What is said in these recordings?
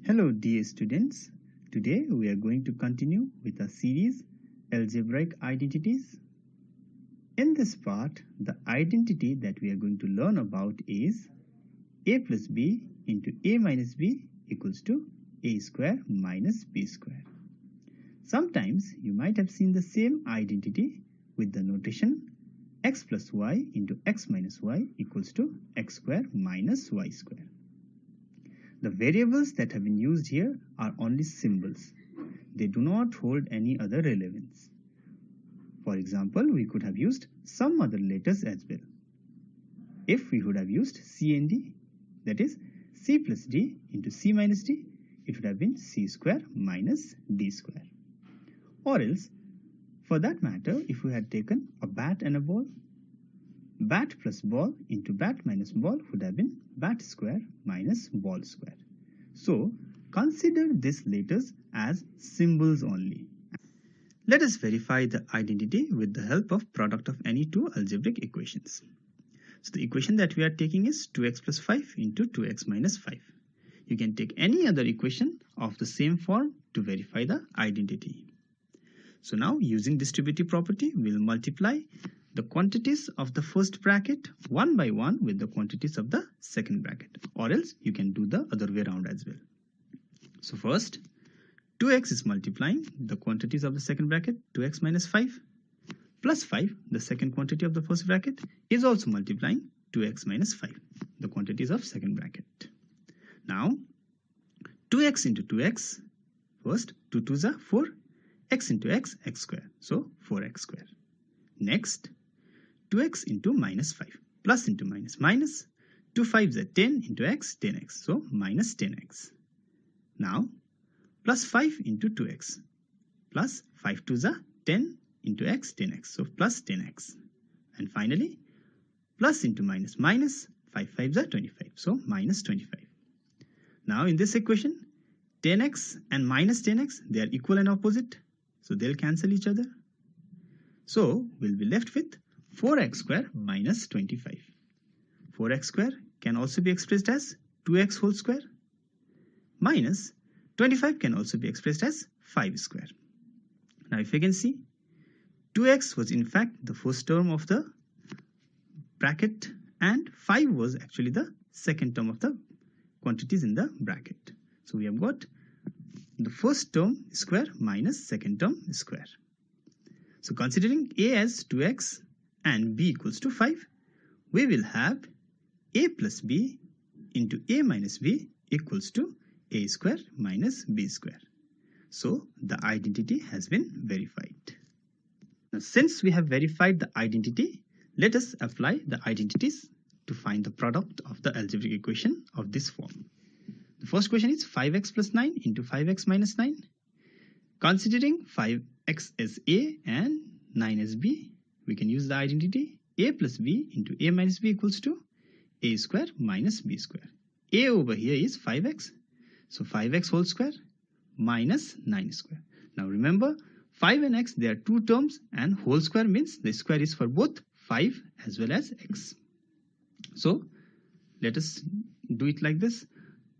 Hello dear students, today we are going to continue with our series Algebraic Identities. In this part, the identity that we are going to learn about is a plus b into a minus b equals to a square minus b square. Sometimes you might have seen the same identity with the notation x plus y into x minus y equals to x square minus y square. The variables that have been used here are only symbols. They do not hold any other relevance. For example, we could have used some other letters as well. If we would have used C and D, that is C plus D into C minus D, it would have been C square minus D square. Or else, for that matter, if we had taken a bat and a ball, bat plus ball into bat minus ball would have been bat square minus ball square. So, consider these letters as symbols only. Let us verify the identity with the help of product of any two algebraic equations. So, the equation that we are taking is 2x plus 5 into 2x minus 5. You can take any other equation of the same form to verify the identity. So now, using distributive property, we will multiply the quantities of the first bracket one by one with the quantities of the second bracket, or else you can do the other way around as well. So first, 2x is multiplying the quantities of the second bracket, 2x minus 5, plus 5, the second quantity of the first bracket, is also multiplying 2x minus 5, the quantities of second bracket. Now, 2x into 2x, first 2 2s are 4, x into x, x square, so 4x square. Next, 2x into minus 5, plus into minus, minus, 2 5s are 10 into x, 10x, so minus 10x. Now, plus 5 into 2x, plus 5 2s are 10 into x, 10x, so plus 10x. And finally, plus into minus, minus, 5 5s are 25, so minus 25. Now, in this equation, 10x and minus 10x, they are equal and opposite, so they'll cancel each other. So, we'll be left with 4x square minus 25. 4x square can also be expressed as 2x whole square minus 25 can also be expressed as 5 square. Now, if you can see, 2x was in fact the first term of the bracket and 5 was actually the second term of the quantities in the bracket. So, we have got the first term square minus second term square. So, considering a as 2x and b equals to 5, we will have a plus b into a minus b equals to a square minus b square. So, the identity has been verified. Now, since we have verified the identity, let us apply the identities to find the product of the algebraic equation of this form. The first question is 5x plus 9 into 5x minus 9. Considering 5x as a and 9 as b, we can use the identity a plus b into a minus b equals to a square minus b square. A over here is 5x, so 5x whole square minus 9 square. Now remember, 5 and x, they are two terms, and whole square means the square is for both 5 as well as x. So let us do it like this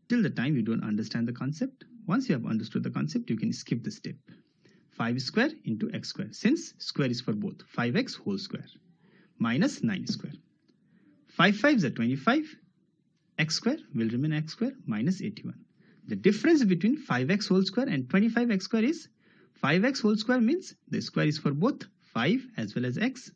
till the time you don't understand the concept. Once you have understood the concept, you can skip the step. 5 square into x square, since square is for both 5x whole square minus 9 square. 5 5s are 25, x square will remain x square minus 81. The difference between 5x whole square and 25x square is 5x whole square means the square is for both 5 as well as x.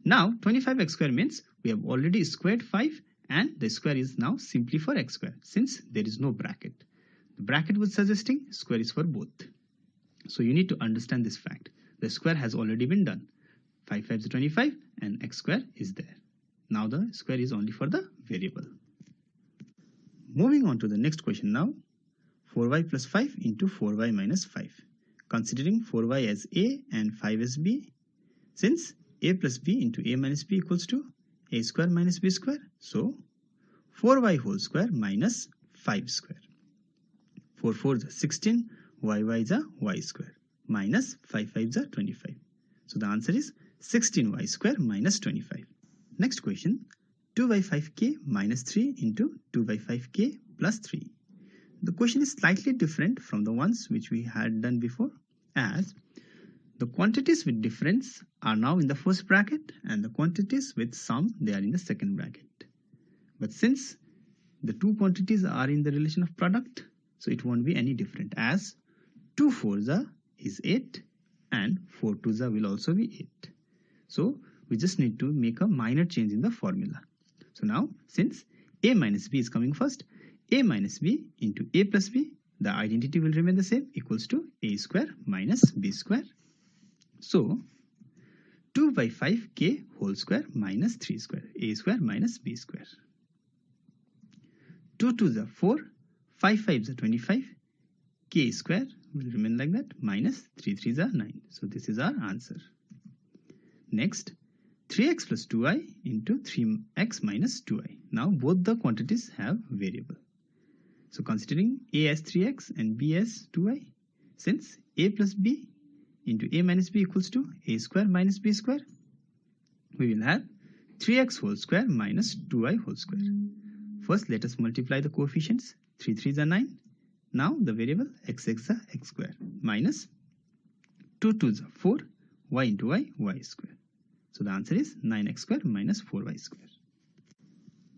Now 25x square means we have already squared 5 and the square is now simply for x square since there is no bracket. The bracket was suggesting square is for both. So you need to understand this fact. The square has already been done. 5 5 is 25 and x square is there. Now the square is only for the variable. Moving on to the next question now. 4y plus 5 into 4y minus 5. Considering 4y as a and 5 as b, since a plus b into a minus b equals to a square minus b square, so 4y whole square minus 5 square. 4 4 is 16, y is y square, minus 5 5 is 25. So the answer is 16y square minus 25. Next question, 2 by 5k minus 3 into 2 by 5k plus 3. The question is slightly different from the ones which we had done before, as the quantities with difference are now in the first bracket and the quantities with sum, they are in the second bracket. But since the two quantities are in the relation of product, so it won't be any different, as 2 4s is 8 and 4 2s will also be 8. So we just need to make a minor change in the formula. So now, since a minus b is coming first, a minus b into a plus b, the identity will remain the same, equals to a square minus b square. So 2 by 5k whole square minus 3 square, a square minus b square. 2 2s are 4, 5 5s are 25, k square will remain like that, minus 3 3s are 9. So this is our answer. Next, 3x plus 2i into 3x minus 2i. Now both the quantities have variable. So considering a as 3x and b as 2i, since a plus b into a minus b equals to a square minus b square, we will have 3x whole square minus 2i whole square. First, let us multiply the coefficients. 3 3s are 9. Now the variable x is x square minus 2 2s are 4, y into y square. So the answer is 9x square minus 4y square.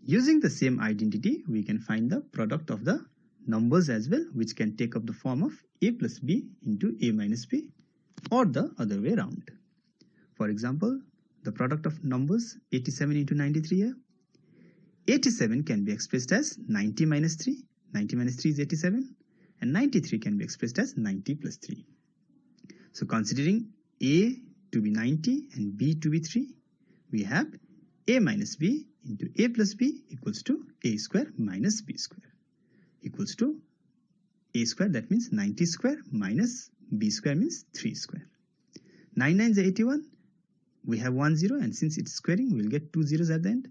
Using the same identity, we can find the product of the numbers as well, which can take up the form of a plus b into a minus b, or the other way around. For example, the product of numbers 87 into 93 here. 87 can be expressed as 90 minus 3. 90 minus 3 is 87. And 93 can be expressed as 90 plus 3. So considering a to be 90 and b to be 3, we have a minus b into a plus b equals to a square minus b square, equals to a square, that means 90 square, minus b square means 3 square. 9 9 is 81. We have 1 0, and since it's squaring, we'll get 2 zeros at the end.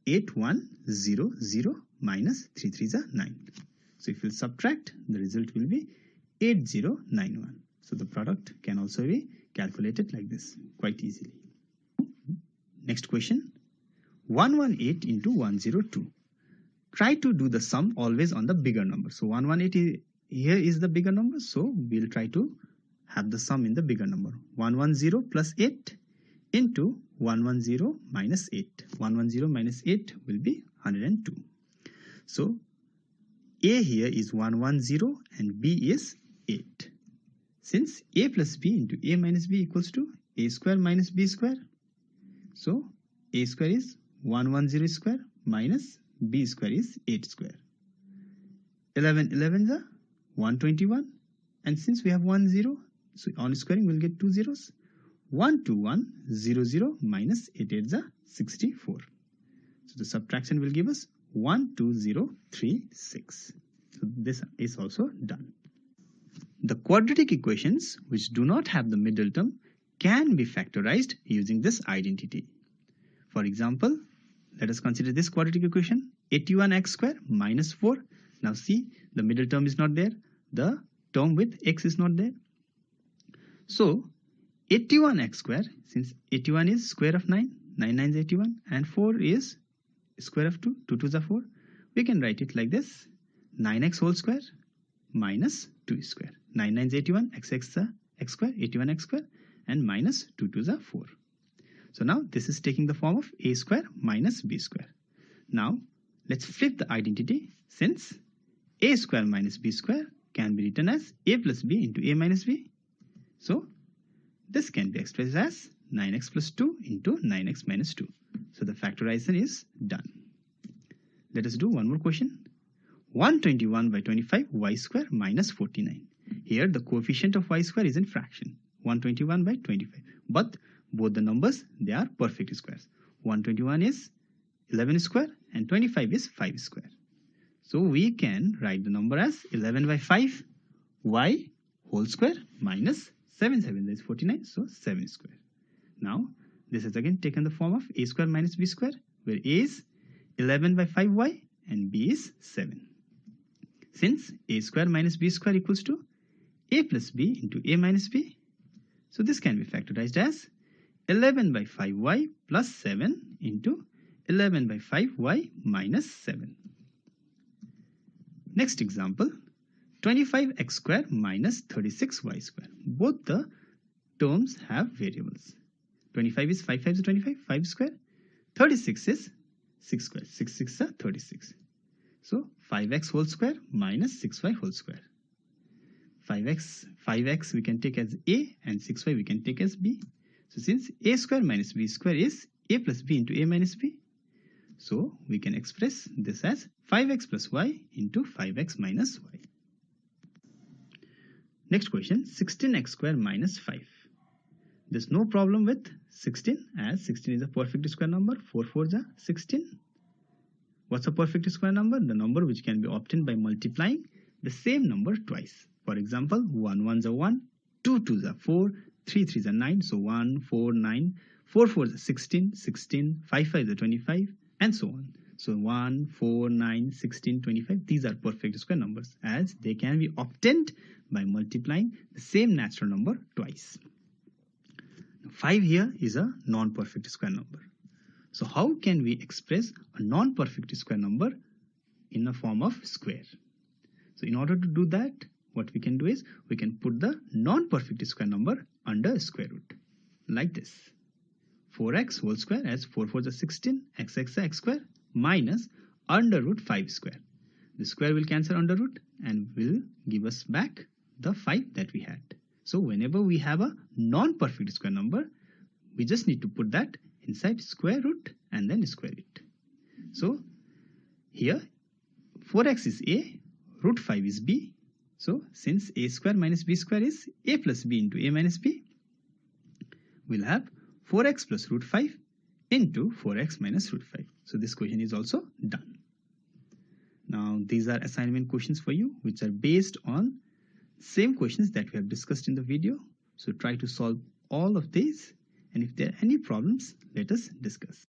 8 1 0 0 minus 3 3 is 9. So if we'll subtract, the result will be 8091. So the product can also be calculated like this quite easily. Next question, 118 into 102. Try to do the sum always on the bigger number. So 118 here is the bigger number, so we'll try to have the sum in the bigger number. 110 plus 8 into 110 minus 8. 110 minus 8 will be 102. So a here is 110 and b is 8. Since a plus b into a minus b equals to a square minus b square, so a square is 110 square minus b square is 8 square. 11 11s are 121, and since we have 1 0, so on squaring we'll get 2 zeros. 121 0 0 minus 8 8s are 64. So the subtraction will give us 12036. So this is also done. The quadratic equations which do not have the middle term can be factorized using this identity. For example, let us consider this quadratic equation, 81x square minus 4. Now see, the middle term is not there. The term with x is not there. So 81x square, since 81 is square of 9, 9 9 is 81, and 4 is square of 2, 2 2s are 4. We can write it like this, 9x whole square minus 2 square. 9 9 is 81, x square, 81x square, and minus 2 2s are 4. So now this is taking the form of a square minus b square. Now let's flip the identity, since a square minus b square can be written as a plus b into a minus b. So this can be expressed as 9x plus 2 into 9x minus 2. So the factorization is done. Let us do one more question. 121 by 25 y square minus 49. Here the coefficient of y square is in fraction, 121 by 25. But both the numbers, they are perfect squares. 121 is 11 square and 25 is 5 square. So we can write the number as 11 by 5 y whole square minus 7 7 is 49, so 7 square. Now this is again taken the form of a square minus b square, where a is 11 by 5y and b is 7. since a square minus b square equals to a plus b into a minus b. So this can be factorized as 11 by 5y plus 7 into 11 by 5y minus 7. Next example, 25x square minus 36y square. Both the terms have variables. 25 is 5 5 is 25, 5 square. 36 is 6 square, 6 6 are 36. So 5x whole square minus 6y whole square. 5x we can take as a and 6y we can take as b. So since a square minus b square is a plus b into a minus b, so we can express this as 5x plus y into 5x minus y. Next question, 16x square minus 5. There's no problem with 16 as 16 is a perfect square number. 4 4s are 16. What's a perfect square number? The number which can be obtained by multiplying the same number twice. For example, 1 1s are 1, 2 2s are 4, 3 3s are 9. So 1 4 9, 4 4s are 16, 16, 5 5s are 25, and so on. So 1 4 9 16 25. These are perfect square numbers as they can be obtained by multiplying the same natural number twice. 5 here is a non-perfect square number. So how can we express a non-perfect square number in a form of square? So in order to do that, what we can do is we can put the non-perfect square number under square root like this. 4x whole square as 4 4s are 16, x x are x square minus under root 5 square. The square will cancel under root and will give us back the 5 that we had. So whenever we have a non-perfect square number, we just need to put that inside square root and then square it. So here 4x is a, root 5 is b. So since a square minus b square is a plus b into a minus b, we'll have 4x plus root 5 into 4x minus root 5. So this question is also done. Now these are assignment questions for you which are based on same questions that we have discussed in the video. So try to solve all of these, and if there are any problems, let us discuss.